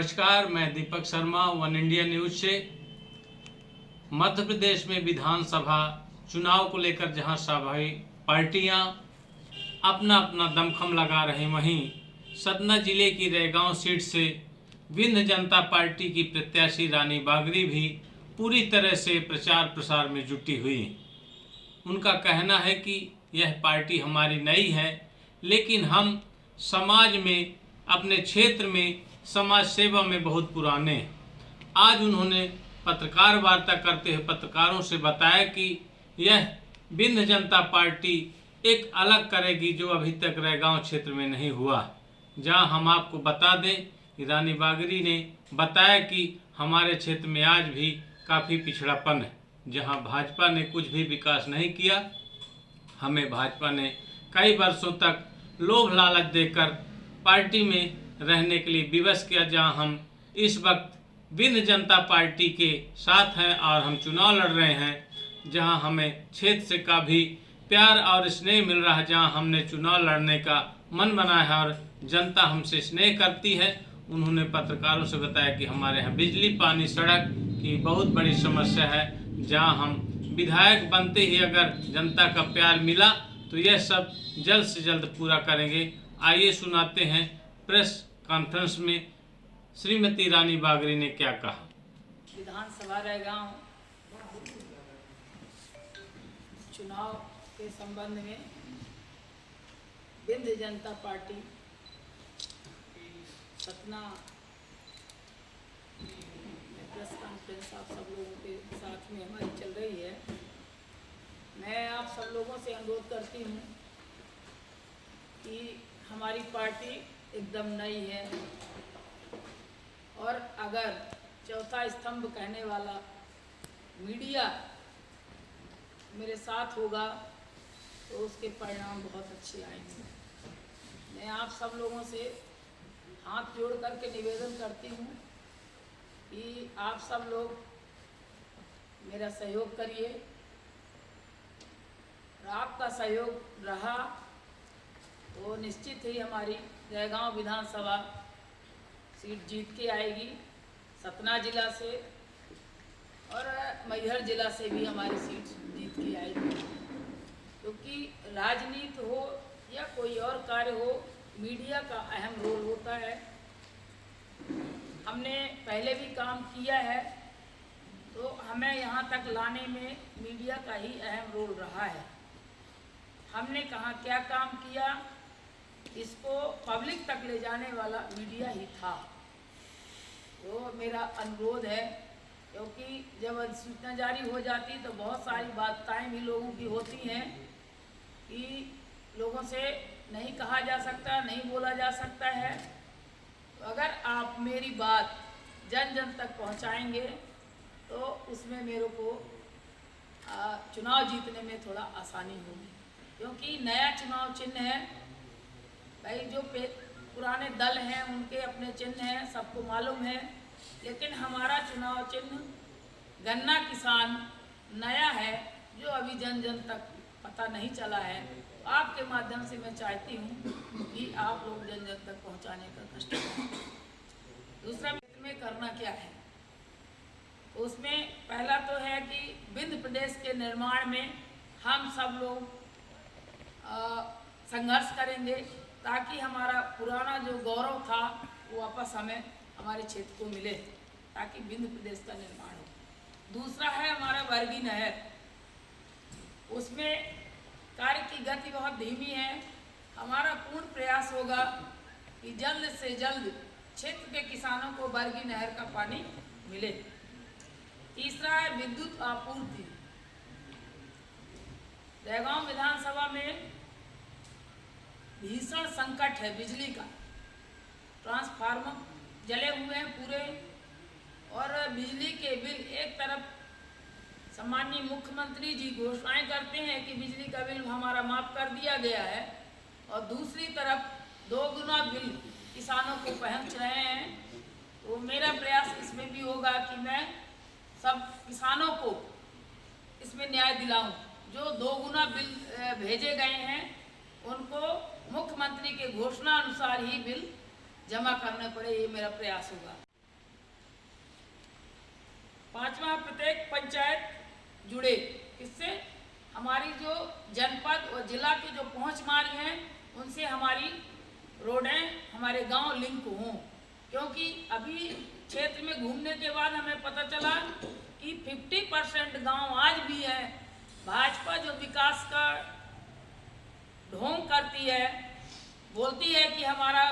नमस्कार, मैं Deepak Sharma one India news से। मध्य प्रदेश में विधानसभा चुनाव को लेकर जहां सभी पार्टियां अपना अपना दमखम लगा रही, वहीं सतना जिले की रैगांव सीट से विंध्य जनता पार्टी की प्रत्याशी रानी बागरी भी पूरी तरह से प्रचार प्रसार में जुटी हुई। उनका कहना है कि यह पार्टी हमारी नई है, लेकिन हम समाज में, अपने क्षेत्र में समाज सेवा में बहुत पुराने। आज उन्होंने पत्रकार वार्ता करते हुए पत्रकारों से बताया कि यह विंध्य जनता पार्टी एक अलग करेगी जो अभी तक रैगांव क्षेत्र में नहीं हुआ। जहां हम आपको बता दें कि रानी बागरी ने बताया कि हमारे क्षेत्र में आज भी काफ़ी पिछड़ापन है, जहां भाजपा ने कुछ भी विकास नहीं किया। हमें भाजपा ने कई वर्षों तक लोभ लालच देकर पार्टी में रहने के लिए विवश किया। जहां हम इस वक्त विंध्य जनता पार्टी के साथ हैं और हम चुनाव लड़ रहे हैं, जहां हमें क्षेत्र से काफ़ी प्यार और स्नेह मिल रहा है, जहां हमने चुनाव लड़ने का मन बनाया है और जनता हमसे स्नेह करती है। उन्होंने पत्रकारों से बताया कि हमारे यहाँ बिजली, पानी, सड़क की बहुत बड़ी समस्या है, जहां हम विधायक बनते ही अगर जनता का प्यार मिला तो यह सब जल्द से जल्द पूरा करेंगे। आइए सुनाते हैं प्रेस कॉन्फ्रेंस में श्रीमती रानी बागरी ने क्या कहा। विधानसभा रैगांव चुनाव के संबंध में विंध्य जनता पार्टी सतना प्रेस कॉन्फ्रेंस आप सब लोगों के साथ में हमारी चल रही है। मैं आप सब लोगों से अनुरोध करती हूँ कि हमारी पार्टी एकदम नई है और अगर चौथा स्तंभ कहने वाला मीडिया मेरे साथ होगा तो उसके परिणाम बहुत अच्छे आएंगे। मैं आप सब लोगों से हाथ जोड़ करके निवेदन करती हूँ कि आप सब लोग मेरा सहयोग करिए और आपका सहयोग रहा तो निश्चित ही हमारी रैगांव विधानसभा सीट जीत के आएगी। सतना जिला से और मैहर जिला से भी हमारी सीट जीत के आएगी, क्योंकि राजनीति हो या कोई और कार्य हो, मीडिया का अहम रोल होता है। हमने पहले भी काम किया है तो हमें यहाँ तक लाने में मीडिया का ही अहम रोल रहा है। हमने कहाँ क्या काम किया, इसको पब्लिक तक ले जाने वाला मीडिया ही था। तो मेरा अनुरोध है, क्योंकि जब अधिसूचना जारी हो जाती तो बहुत सारी बातें भी लोगों की होती हैं कि लोगों से नहीं कहा जा सकता, नहीं बोला जा सकता है। तो अगर आप मेरी बात जन जन तक पहुंचाएंगे तो उसमें मेरे को चुनाव जीतने में थोड़ा आसानी होगी, क्योंकि नया चुनाव चिन्ह है। भाई जो पुराने दल हैं उनके अपने चिन्ह हैं, सबको मालूम है, लेकिन हमारा चुनाव चिन्ह गन्ना किसान नया है, जो अभी जन जन तक पता नहीं चला है। आपके माध्यम से मैं चाहती हूँ कि आप लोग जन जन तक पहुँचाने का कष्ट करें। दूसरा में करना क्या है, उसमें पहला तो है कि विंध्य प्रदेश के निर्माण में हम सब लोग संघर्ष करेंगे, ताकि हमारा पुराना जो गौरव था वो वापस हमें हमारे क्षेत्र को मिले, ताकि विंध्य प्रदेश का निर्माण हो। दूसरा है हमारा बरगी नहर, उसमें कार्य की गति बहुत धीमी है। हमारा पूर्ण प्रयास होगा कि जल्द से जल्द क्षेत्र के किसानों को बरगी नहर का पानी मिले। तीसरा है विद्युत आपूर्ति। रैगांव विधानसभा में भीषण संकट है बिजली का। ट्रांसफार्मर जले हुए हैं पूरे, और बिजली के बिल एक तरफ सम्माननीय मुख्यमंत्री जी घोषणाएं करते हैं कि बिजली का बिल हमारा माफ कर दिया गया है, और दूसरी तरफ 2 गुना बिल किसानों को पहुंच रहे हैं। तो मेरा प्रयास इसमें भी होगा कि मैं सब किसानों को इसमें न्याय दिलाऊं। जो 2 गुना बिल भेजे गए हैं उनको मुख्यमंत्री के घोषणा अनुसार ही बिल जमा करने पड़े, ये मेरा प्रयास होगा। पांचवा, प्रत्येक पंचायत जुड़े। इससे हमारी जो जनपद और जिला की जो पहुंच मार्ग हैं उनसे हमारी रोडें, हमारे गांव लिंक हों। क्योंकि अभी क्षेत्र में घूमने के बाद हमें पता चला कि 50% गांव आज भी हैं। भाजपा जो विकास का ढोंग करती है, बोलती है कि हमारा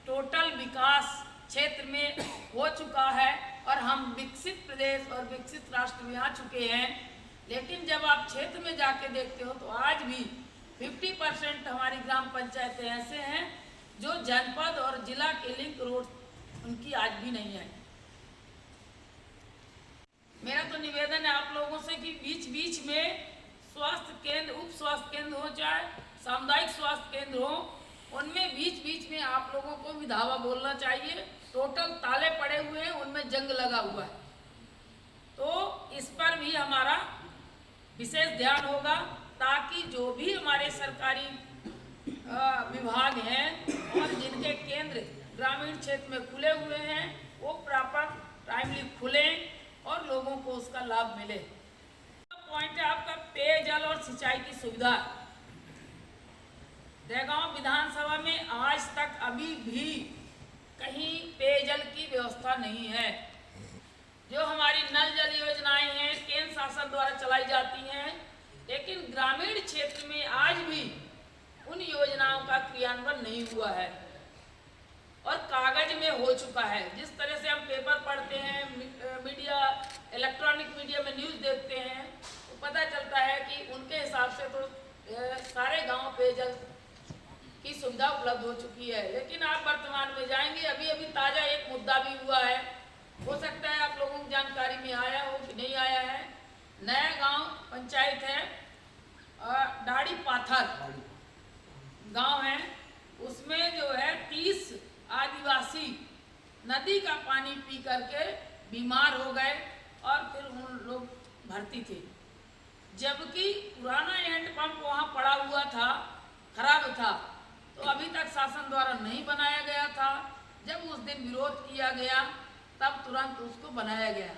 टोटल विकास क्षेत्र में हो चुका है और हम विकसित प्रदेश और विकसित राष्ट्र में आ चुके हैं, लेकिन जब आप क्षेत्र में जाके देखते हो तो आज भी 50% हमारी ग्राम पंचायतें ऐसे हैं जो जनपद और जिला के लिंक रोड उनकी आज भी नहीं है। मेरा तो निवेदन है आप लोगों से कि बीच बीच में स्वास्थ्य केंद्र, उप स्वास्थ्य केंद्र हो, चाहे सामुदायिक स्वास्थ्य केंद्र हो, उनमें बीच बीच में आप लोगों को भी धावा बोलना चाहिए। टोटल ताले पड़े हुए हैं, उनमें जंग लगा हुआ है, तो इस पर भी हमारा विशेष ध्यान होगा ताकि जो भी हमारे सरकारी विभाग हैं और जिनके केंद्र ग्रामीण क्षेत्र में खुले हुए हैं वो प्रॉपर टाइमली खुलें और लोगों को उसका लाभ मिले। पॉइंट है आपका पेयजल और सिंचाई की सुविधा। रैगांव विधानसभा में आज तक अभी भी कहीं पेयजल की व्यवस्था नहीं है। जो हमारी नल जल योजनाएं हैं केंद्र शासन द्वारा चलाई जाती हैं, लेकिन ग्रामीण क्षेत्र में आज भी उन योजनाओं का क्रियान्वयन नहीं हुआ है और कागज में हो चुका है। जिस तरह से हम पेपर पढ़ते हैं, मीडिया, इलेक्ट्रॉनिक मीडिया में न्यूज़ देखते हैं, तो पता चलता है कि उनके हिसाब से तो सारे गांव पेयजल की सुविधा उपलब्ध हो चुकी है। लेकिन आप वर्तमान में जाएंगे, अभी अभी ताज़ा एक मुद्दा भी हुआ है, हो सकता है आप लोगों की जानकारी में आया हो कि नहीं आया है। नया गांव पंचायत है, डाड़ी पाथर गांव है, उसमें जो है 30 आदिवासी नदी का पानी पी करके बीमार हो गए और फिर उन लोग भर्ती थे, जबकि पुराना हैंडपंप वहाँ पड़ा हुआ था, खराब था, तो अभी तक शासन द्वारा नहीं बनाया गया था। जब उस दिन विरोध किया गया तब तुरंत उसको बनाया गया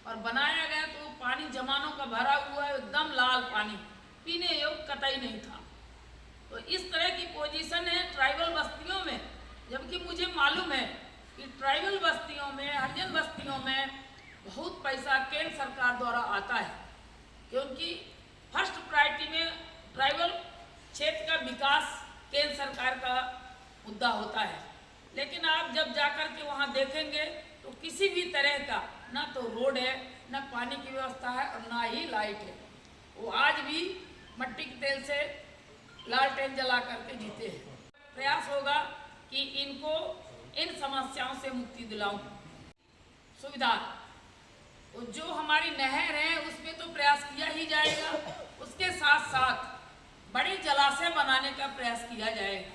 और बनाया गया तो पानी जमानों का भरा हुआ है, एकदम लाल पानी, पीने योग्य कतई नहीं था। तो इस तरह की पोजीशन है ट्राइबल बस्तियों में, जबकि मुझे मालूम है कि ट्राइबल बस्तियों में, हरिजन बस्तियों में बहुत पैसा केंद्र सरकार द्वारा आता है, क्योंकि फर्स्ट प्रायोरिटी में ट्राइबल क्षेत्र का विकास केंद्र सरकार का मुद्दा होता है। लेकिन आप जब जाकर के वहाँ देखेंगे तो किसी भी तरह का ना तो रोड है, ना पानी की व्यवस्था है और ना ही लाइट है। वो आज भी मट्टी के तेल से लालटेन जला करके जीते हैं। प्रयास होगा कि इनको इन समस्याओं से मुक्ति दिलाऊं। सुविधा तो जो हमारी नहर है उसमें तो प्रयास किया ही जाएगा, उसके साथ साथ बड़े जलाशय बनाने का प्रयास किया जाएगा,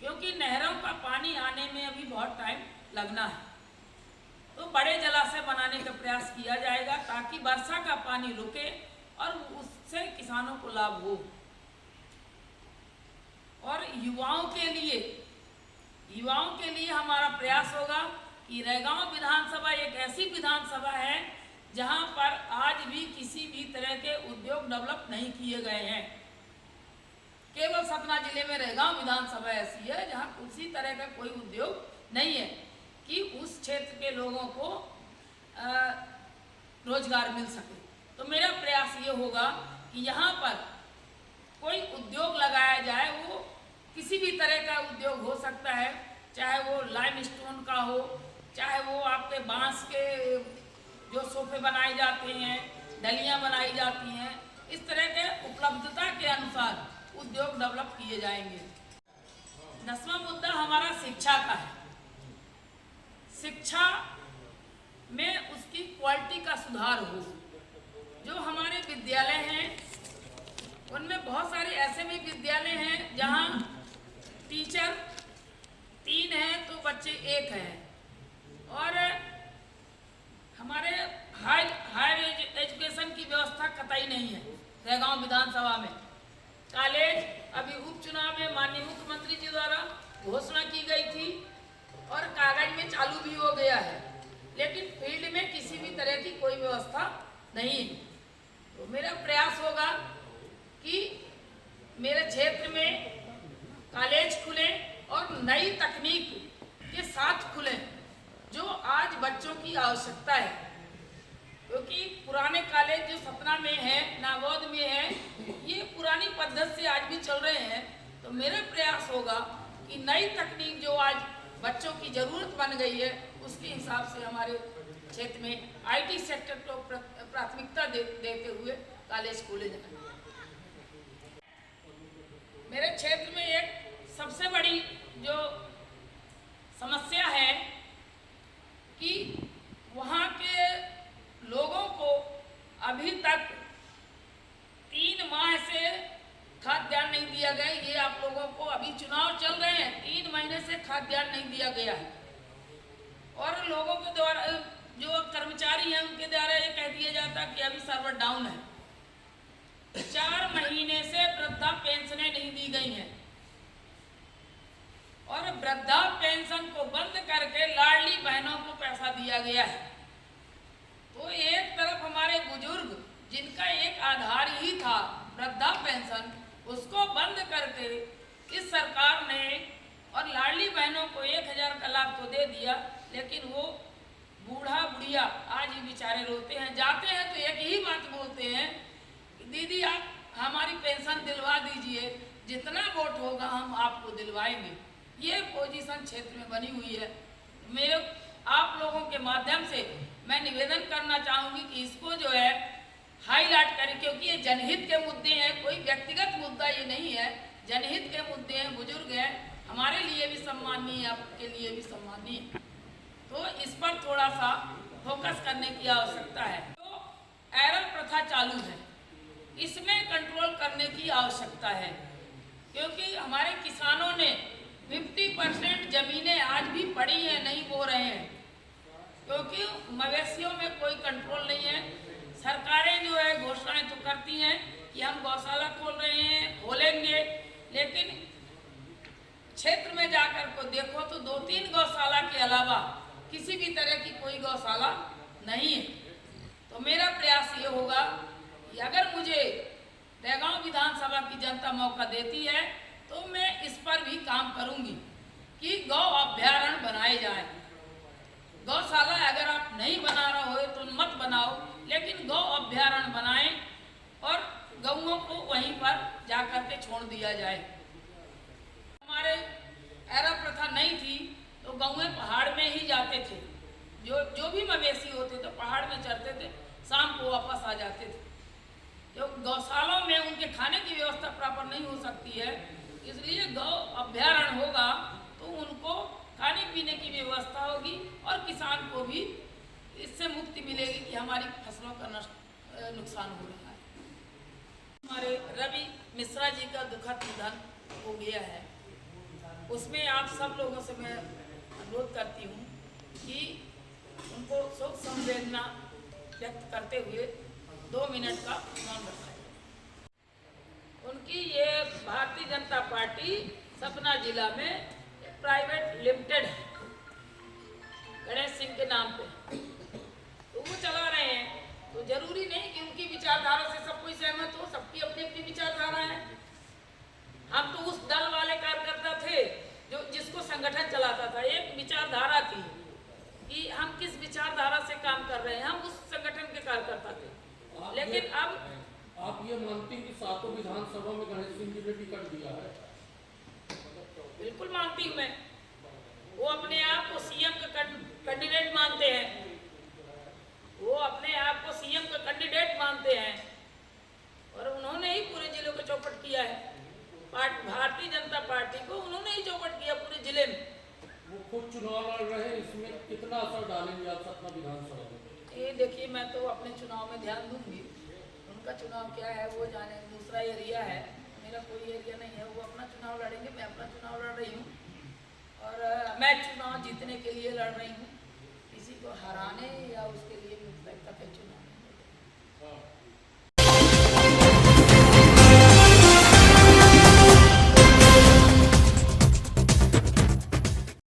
क्योंकि नहरों का पानी आने में अभी बहुत टाइम लगना है। तो बड़े जलाशय बनाने का प्रयास किया जाएगा ताकि वर्षा का पानी रुके और उससे किसानों को लाभ हो। और युवाओं के लिए हमारा प्रयास होगा कि रैगांव विधानसभा एक ऐसी विधानसभा है जहां पर आज भी किसी भी तरह के उद्योग डेवलप नहीं किए गए हैं। केवल सतना जिले में रैगांव विधानसभा ऐसी है जहां किसी तरह का कोई उद्योग नहीं है कि उस क्षेत्र के लोगों को रोजगार मिल सके। तो मेरा प्रयास ये होगा कि यहाँ पर कोई उद्योग लगाया जाए, वो किसी भी तरह का उद्योग हो सकता है, चाहे वो लाइमस्टोन का हो, चाहे वो आपके बांस के जो सोफे बनाए जाते हैं, डलियाँ बनाई जाती हैं, इस तरह के उपलब्धता के अनुसार उद्योग डेवलप किए जाएंगे। 10वां मुद्दा हमारा शिक्षा का है। शिक्षा में उसकी क्वालिटी का सुधार हो। जो हमारे विद्यालय हैं उनमें बहुत सारे ऐसे भी विद्यालय हैं जहां टीचर 3 हैं तो बच्चे 1 हैं, और हमारे हायर एजुकेशन की व्यवस्था कतई नहीं है। रैगांव विधानसभा में कॉलेज अभी उपचुनाव में माननीय मुख्यमंत्री जी द्वारा घोषणा की गई थी और कागज में चालू भी हो गया है, लेकिन फील्ड में किसी भी तरह की कोई व्यवस्था नहीं है। तो मेरा प्रयास होगा कि मेरे क्षेत्र में कॉलेज खुले और नई तकनीक के साथ खुले, जो आज बच्चों की आवश्यकता है। क्योंकि पुराने कॉलेज जो सतना में है, नागौद में है, ये पुरानी पद्धति से आज भी चल रहे हैं। तो मेरा प्रयास होगा कि नई तकनीक जो आज बच्चों की ज़रूरत बन गई है, उसके हिसाब से हमारे क्षेत्र में आईटी सेक्टर को प्राथमिकता देते हुए कॉलेज खोले जाए। मेरे क्षेत्र में एक सबसे बड़ी जो समस्या है कि वहाँ के लोगों को अभी तक 3 माह से खाद्यान्न नहीं दिया गया। ये आप लोगों को अभी चुनाव चल रहे हैं, 3 महीने से खाद्यान्न नहीं दिया गया है। और लोगों के द्वारा जो कर्मचारी हैं उनके द्वारा ये कह दिया जाता है कि अभी सर्वर डाउन है। 4 महीने से वृद्धा पेंशनें नहीं दी गई हैं और वृद्धा पेंशन को बंद करके लाडली बहनों को पैसा दिया गया है। तो एक तरफ हमारे बुजुर्ग जिनका एक आधार ही था वृद्धा पेंशन, उसको बंद करके इस सरकार ने और लाडली बहनों को 1000 का लाभ तो दे दिया, लेकिन वो बूढ़ा बुढ़िया आज ही बेचारे रोते हैं। जाते हैं तो एक ही बात बोलते हैं कि दीदी आप हमारी पेंशन दिलवा दीजिए, जितना वोट होगा हम आपको दिलवाएंगे। ये पोजीशन क्षेत्र में बनी हुई है। मेरे आप लोगों के माध्यम से मैं निवेदन करना चाहूँगी कि इसको जो है हाईलाइट करें, क्योंकि ये जनहित के मुद्दे हैं, कोई व्यक्तिगत मुद्दा ये नहीं है, जनहित के मुद्दे हैं, बुजुर्ग हैं, हमारे लिए भी सम्माननीय है, आपके लिए भी सम्माननीय है। तो इस पर थोड़ा सा फोकस करने की आवश्यकता है। तो एरर प्रथा चालू है, इसमें कंट्रोल करने की आवश्यकता है, क्योंकि हमारे किसानों ने 50% जमीनें आज भी पड़ी हैं, नहीं बो रहे हैं, क्योंकि मवेशियों में कोई कंट्रोल नहीं है। सरकारें जो है घोषणाएं तो करती हैं कि हम गौशाला खोल रहे हैं, खोलेंगे, लेकिन क्षेत्र में जाकर को देखो तो 2-3 गौशाला के अलावा किसी भी तरह की कोई गौशाला नहीं है। तो मेरा प्रयास ये होगा कि अगर मुझे देगांव विधानसभा की जनता मौका देती है तो मैं इस पर भी काम करूंगी कि गौ अभ्यारण्य बनाए जाए। गौशाला अगर आप नहीं बना रहे हो तो मत बनाओ, लेकिन गौ अभ्यारण्य बनाएं और गौओं को वहीं पर जाकर के छोड़ दिया जाए। हमारे एरर प्रथा नहीं थी तो गौएं पहाड़ में ही जाते थे, जो भी मवेशी होते थे पहाड़ में चरते थे, शाम को वापस आ जाते थे। जो गौशालों में उनके खाने की व्यवस्था प्रॉपर नहीं हो सकती है, इसलिए गौ अभ्यारण्य होगा तो उनको खाने पीने की व्यवस्था होगी और किसान को भी इससे मुक्ति मिलेगी कि हमारी फसलों का नुकसान हो रहा है। हमारे रवि मिश्रा जी का दुखद निधन हो गया है, उसमें आप सब लोगों से मैं अनुरोध करती हूँ कि उनको शोक संवेदना व्यक्त करते हुए 2 मिनट का मौन रखा जाए। उनकी ये भारतीय जनता पार्टी सतना जिला में प्राइवेट लिमिटेड है, गणेश सिंह के नाम पे, तो वो चला रहे हैं। तो जरूरी नहीं कि उनकी विचारधारा से सब कोई सहमत हो, सबकी अपनी अपनी विचारधारा है। हम तो उस दल वाले कार्यकर्ता थे जो जिसको संगठन चलाता था, एक विचारधारा थी कि हम किस विचारधारा से काम कर रहे हैं, हम उस संगठन के कार्यकर्ता थे। लेकिन अब आप ये मानती हैं कि 7 विधानसभा में गणेश सिंह जी ने टिकट दिया है? बिल्कुल मानती हूँ मैं। वो अपने आप को सीएम का कैंडिडेट मानते हैं, वो अपने आप को सीएम का कैंडिडेट मानते हैं और उन्होंने ही पूरे जिले को चौपट किया है। भारतीय जनता पार्टी को उन्होंने ही चौपट किया पूरे जिले में। वो खुद चुनाव लड़ रहे हैं, इसमें कितना असर डालेंगे आप सतना विधानसभा में? ये देखिए, मैं तो अपने चुनाव में ध्यान दूंगी, उनका चुनाव क्या है वो जाने। दूसरा एरिया है, मेरा कोई एरिया नहीं है। वो अपना चुनाव लड़ेंगे, मैं अपना चुनाव लड़ रही हूँ और मैं चुनाव जीतने के लिए लड़ रही हूँ, किसी को हराने या उसके लिए मुझे लगता है चुनाव नहीं।